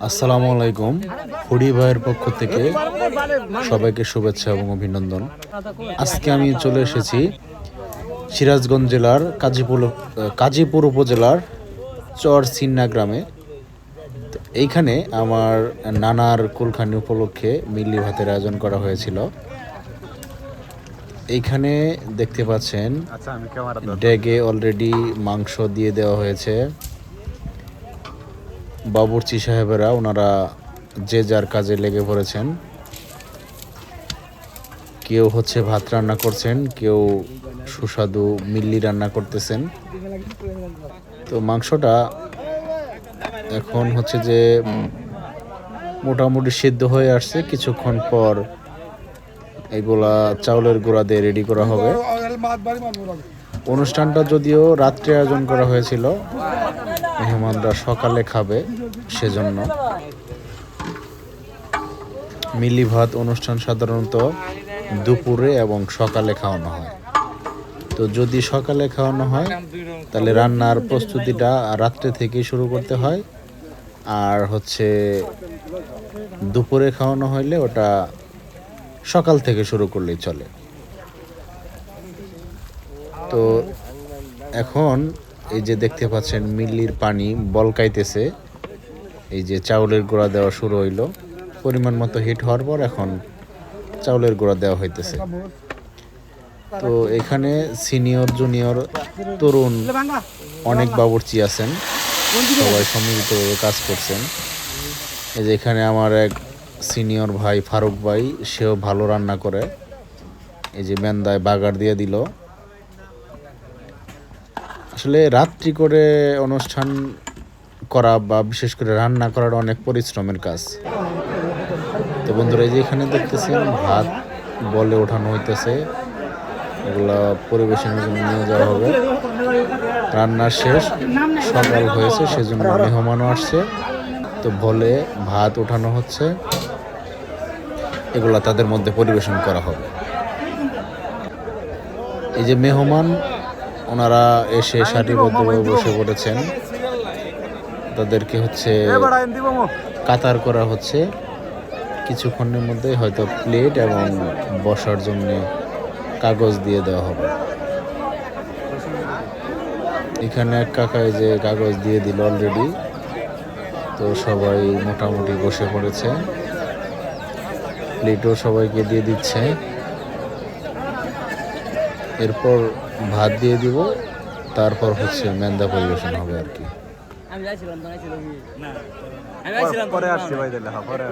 আসসালামু আলাইকুম। ফুডি ভাইয়ের পক্ষ থেকে সবাইকে শুভেচ্ছা এবং অভিনন্দন। আজকে আমি চলে এসেছি সিরাজগঞ্জ জেলার কাজীপুর উপজেলার চরসিন্না গ্রামে। এইখানে আমার নানার কুলখানি উপলক্ষে মিল্লি ভাতের আয়োজন করা হয়েছিল। এইখানে দেখতে পাচ্ছেন ডেগে অলরেডি মাংস দিয়ে দেওয়া হয়েছে। বাবুর্চি সাহেবেরা ওনারা যে যার কাজে লেগে পড়েছেন। কেউ হচ্ছে ভাত রান্না করছেন, কেউ সুস্বাদু মিল্লি রান্না করতেছেন। তো মাংসটা এখন হচ্ছে যে মোটামুটি সিদ্ধ হয়ে আসছে। কিছুক্ষণ পর এগুলা চাউলের গুঁড়া দিয়ে রেডি করা হবে। অনুষ্ঠানটা যদিও রাত্রে আয়োজন করা হয়েছিল, মেহমানরা সকালে খাবে, সেজন্য মিল্লি ভাত অনুষ্ঠান সাধারণত দুপুরে এবং সকালে খাওয়ানো হয়। তো যদি সকালে খাওয়ানো হয় তাহলে রান্নার প্রস্তুতিটা রাত্রে থেকেই শুরু করতে হয়, আর হচ্ছে দুপুরে খাওয়ানো হইলে ওটা সকাল থেকে শুরু করলেই চলে। তো এখন এই যে দেখতে পাচ্ছেন মিল্লির পানি বলকাইতেছে। এই যে চাউলের গুঁড়া দেওয়া শুরু হইলো। পরিমাণ মতো হিট হওয়ার পর এখন চাউলের গুঁড়া দেওয়া হইতেছে। তো এখানে সিনিয়র জুনিয়র তরুণ অনেক বাবুর্চি আছেন, সবাই সম্মিলিতভাবে কাজ করছেন। এই যে এখানে আমার এক সিনিয়র ভাই ফারুক ভাই, সেও ভালো রান্না করে। এই যে মেন্দায় বাগার দিয়ে দিল। আসলে রাত্রি করে অনুষ্ঠান করা বা বিশেষ করে রান্না করার অনেক পরিশ্রমের কাজ। তো বন্ধুরা, এই যে এখানে দেখতেছেন ভাত বলে ওঠানো হইতেছে, এগুলা পরিবেশনের জন্য নিয়ে যাওয়া হবে। রান্না শেষ, সকাল হয়েছে, সেজন্য মেহমানও আসছে। তো বলে ভাত ওঠানো হচ্ছে, এগুলা তাদের মধ্যে পরিবেশন করা হবে। এই যে মেহমান ওনারা এসে সারিবদ্ধভাবে বসে পড়েছেন। তাদেরকে হচ্ছে কাতার করা হচ্ছে। কিছুক্ষণের মধ্যে হয়তো প্লেট এবং বসার জন্য কাগজ দিয়ে দেওয়া হবে। এখানে এক কাকায় যে কাগজ দিয়ে দিল অলরেডি। তো সবাই মোটামুটি বসে পড়েছে, প্লেটও সবাইকে দিয়ে দিচ্ছে। এরপর ভাত দিয়ে দিব, তারপর হচ্ছে মেন্দা পরিবেশন হবে আর কি। পরে আসছি ভাই, দিলে পরে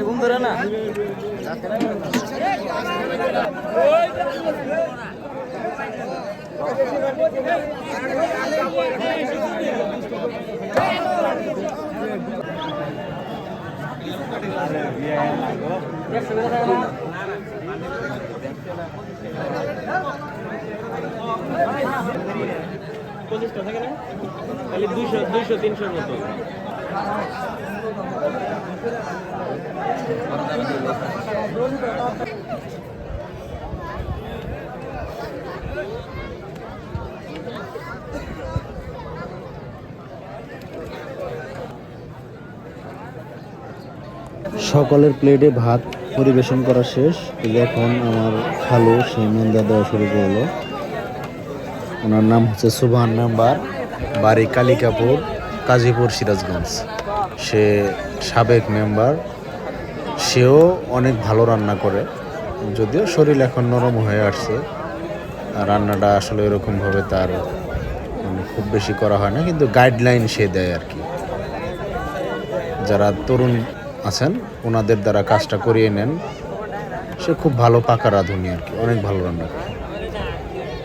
ঘুম ধরে না। পঁচিশটা থাকে না, খালি 200-300 মতো। সকলের প্লেটে ভাত পরিবেশন করা শেষ। এখন আমার খালু সেই মেন্দা দেওয়া শুরু করলো। ওনার নাম হচ্ছে সুবহান মেম্বার, বাড়ি কালিকাপুর, কাজীপুর, সিরাজগঞ্জ। সে সাবেক মেম্বার, সেও অনেক ভালো রান্না করে, যদিও শরীর এখন নরম হয়ে আসছে। আর রান্নাটা আসলে এরকমভাবে তার মানে খুব বেশি করা হয় না, কিন্তু গাইডলাইন সে দেয় আর কি। যারা তরুণ আছেন ওনাদের দ্বারা কাজটা করিয়ে নেন। সে খুব ভালো পাকা রাঁধুনি আর কি, অনেক ভালো রান্না করে।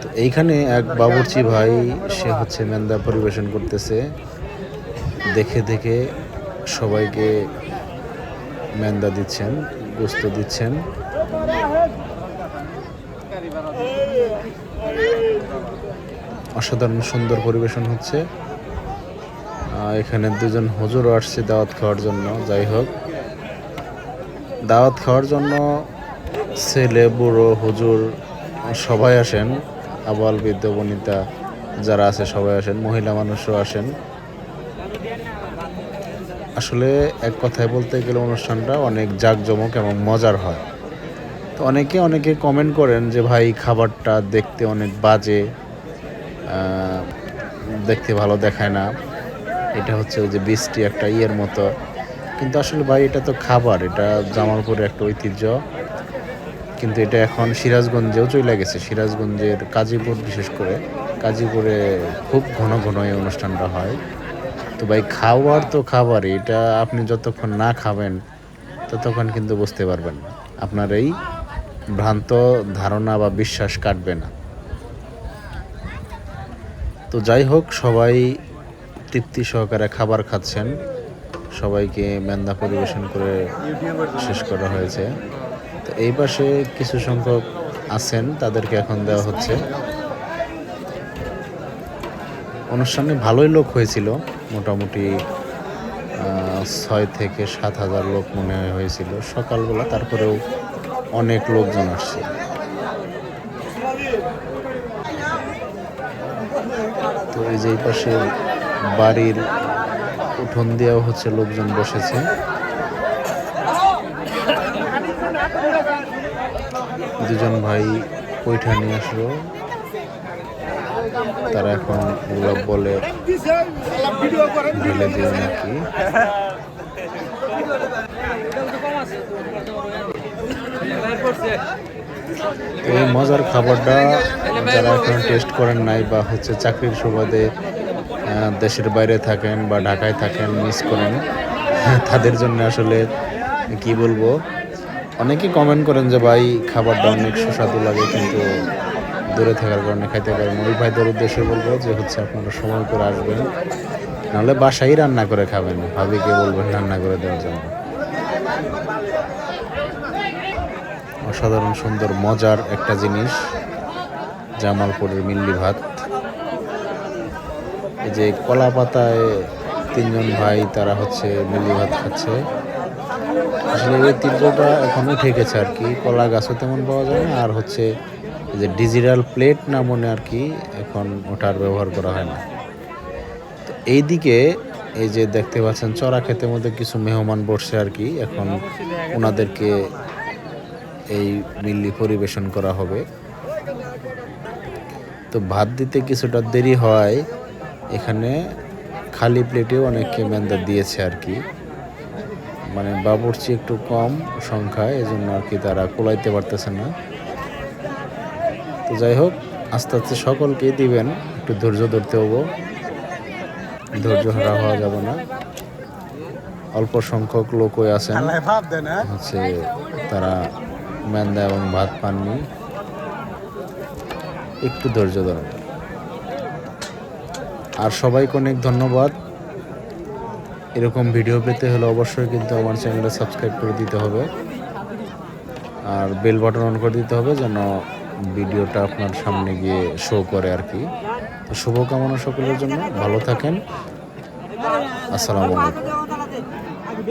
তো এইখানে এক বাবুর্চি ভাই, সে হচ্ছে মেন্দা পরিবেশন করতেছে। দেখে দেখে সবাইকে মেন্দা দিচ্ছেন, গোস্ত দিচ্ছেন। অসাধারণ সুন্দর পরিবেশন হচ্ছে। এখানে দুজন হুজুরও আসছে দাওয়াত খাওয়ার জন্য। যাই হোক, দাওয়াত খাওয়ার জন্য ছেলে বুড়ো হুজুর সবাই আসেন, আবাল বৃদ্ধ বনিতা যারা আছে সবাই আসেন, মহিলা মানুষও আসেন। আসলে এক কথায় বলতে গেলে অনুষ্ঠানটা অনেক জাঁকজমক এবং মজার হয়। তো অনেকে কমেন্ট করেন যে ভাই খাবারটা দেখতে অনেক বাজে, দেখতে ভালো দেখায় না, এটা হচ্ছে ওই যে বৃষ্টি একটা ইয়ের মতো। কিন্তু আসলে ভাই এটা তো খাবার, এটা জামালপুরের একটা ঐতিহ্য। কিন্তু এটা এখন সিরাজগঞ্জেও চলে গেছে। সিরাজগঞ্জের কাজীপুর, বিশেষ করে কাজীপুরে খুব ঘন ঘন এই অনুষ্ঠানটা হয়। তো ভাই খাবার তো খাবারই, এটা আপনি যতক্ষণ না খাবেন ততক্ষণ কিন্তু বুঝতে পারবেন না, আপনার এই ভ্রান্ত ধারণা বা বিশ্বাস কাটবে না। তো যাই হোক, সবাই তৃপ্তি সহকারে খাবার খাচ্ছেন। সবাইকে মেন্দা পরিবেশন করে শেষ করা হয়েছে। তো এই পাশে কিছু সংখ্যক আছেন, তাদেরকে এখন দেওয়া হচ্ছে। অনুষ্ঠানে ভালোই লোক হয়েছিল, মোটামুটি 6 থেকে 7 হাজার লোক মনে হয়েছিল সকালবেলা। তারপরেও অনেক লোকজন আসছে। তো এই যে এই পাশে বাড়ির উঠোন দিয়েও হচ্ছে লোকজন বসেছে। দুজন ভাই পৈঠা নিয়ে আসলো, তারা এখন গোলাপ বলে ঢেলে দিল নাকি। এই মজার খাবারটা যারা এখন টেস্ট করেন নাই বা হচ্ছে চাকরির সুবাদে দেশের বাইরে থাকেন বা ঢাকায় থাকেন, মিস করেন, তাদের জন্য আসলে কি বলবো। অনেকেই কমেন্ট করেন যে ভাই খাবারটা অনেক সুস্বাদু লাগে, কিন্তু দূরে থাকার কারণে খাইতে পারেন। ওই ভাইদের উদ্দেশ্যে বলবো যে হচ্ছে আপনারা সময় করে আসবেন, নাহলে বাসায় রান্না করে খাবেন, ভাবিকে বলবেন রান্না করে দেওয়ার জন্য। অসাধারণ সুন্দর মজার একটা জিনিস জামালপুরের মিল্লি ভাত। এই যে কলা পাতায় 3 জন ভাই, তারা হচ্ছে মিল্লি ভাত খাচ্ছে। আসলে এই তীব্রটা এখন উঠে গেছে আর কি, কলা গাছও তেমন পাওয়া যায় না। আর হচ্ছে এই যে ডিজিটাল প্লেট না মনে আর কি, এখন ওটার ব্যবহার করা হয় না। তো এইদিকে এই যে দেখতে পাচ্ছেন চড়া ক্ষেতের মধ্যে কিছু মেহমান বসছে আর কি, এখন ওনাদেরকে এই মিল্লি পরিবেশন করা হবে। তো ভাত দিতে কিছুটা দেরি হয়, এখানে খালি প্লেটেও অনেককে মেন্দা দিয়েছে আর কি। মানে বাবুর্চি একটু কম সংখ্যায়, এজন্য আর কি তারা কোলাইতে পারতেছে না। তো যাই হোক, আস্তে আস্তে সকলকেই দিবেন, একটু ধৈর্য ধরতে হবো, ধৈর্য হারা হওয়া যাবে না। অল্প সংখ্যক লোকই আছেন হচ্ছে তারা মেন্দা এবং ভাত পাননি, একটু ধৈর্য ধরেন। আর সবাইকে অনেক ধন্যবাদ। এরকম ভিডিও পেতে হলে অবশ্যই কিন্তু আমার চ্যানেলটা সাবস্ক্রাইব করে দিতে হবে, আর বেল বাটন অন করে দিতে হবে যেন ভিডিওটা আপনার সামনে গিয়ে শো করে আর কি। তো শুভকামনা সকলের জন্য, ভালো থাকেন, আসসালামু আলাইকুম।